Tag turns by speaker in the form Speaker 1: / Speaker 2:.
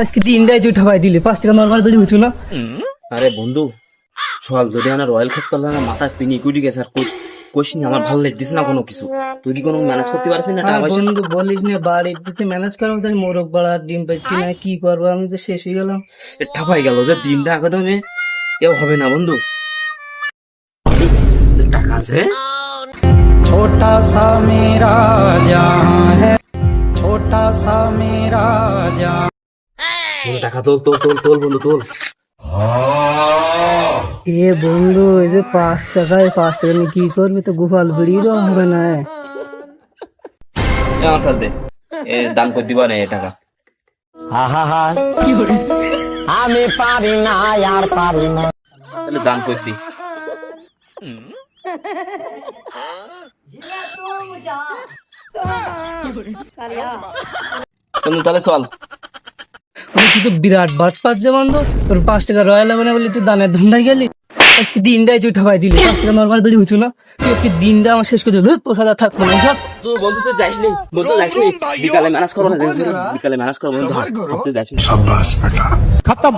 Speaker 1: আজকে দিনটাই তুই ঠকাই দিলি, 5 টাকা নর্মাল বেড়ে হইতো না।
Speaker 2: আরে বন্ধু সকাল যদি আমার রয়্যাল খেতে পারলাম না, মাথা পিনি কুটি গেছে। আর কোশিনি আমার ভালো লাগতেছে না কোনো কিছু। তুই কি কোনো ম্যানেজ করতে পারছিস না টাকা
Speaker 1: আর
Speaker 2: পয়সা?
Speaker 1: বন্ধু বলিস না, বাড়িতে ম্যানেজ করবো, তাই মোরগ বাড়া ডিম পাচ্ছি না, কি করবো, আমি তো শেষ হয়ে গেলাম।
Speaker 2: ঠাপাই গেল যে দিনটা আগে তো এও হবে না বন্ধু। তোর টাকা আছে?
Speaker 1: छोटा सा मेरा जहां है, छोटा सा मेरा जहां।
Speaker 2: বন্ধু, টাকা তোল তোল তোল তোল বন্ধু তোল।
Speaker 1: এ বন্ধু, এই যে 5 টাকায় 5 টাকা নিয়ে কি করবি, তো গোপাল বেরিয়েও হবে না।
Speaker 2: আমার কাছে দে, দান করে দিবা না এ টাকা।
Speaker 3: আমি পারি না আর পারি না।
Speaker 2: তাহলে দান করে দি। বন্ধু তাহলে চল।
Speaker 1: তুই তো বিরাট বাট পাচ্ছে বন্ধু, তোর 5 টাকা রয়্যাল হবে না বলে তুই দানের ধান্দায় গেলি। আজকে দিনটাই তুই ঠকাই দিলি, 5 টাকা নর্মাল বেড়ে হইতো না। তুই আজকে দিনটা আমার শেষ করে দিল, তোর সাথে আর থাকবো না, সব।
Speaker 2: তুই বন্ধু তো যাইস নি, বন্ধু যাইস নি, বিকালে ম্যানেজ করবো না, বিকালে ম্যানেজ করবো বন্ধু, হাঁটতে যাইস নি।
Speaker 4: खत्म।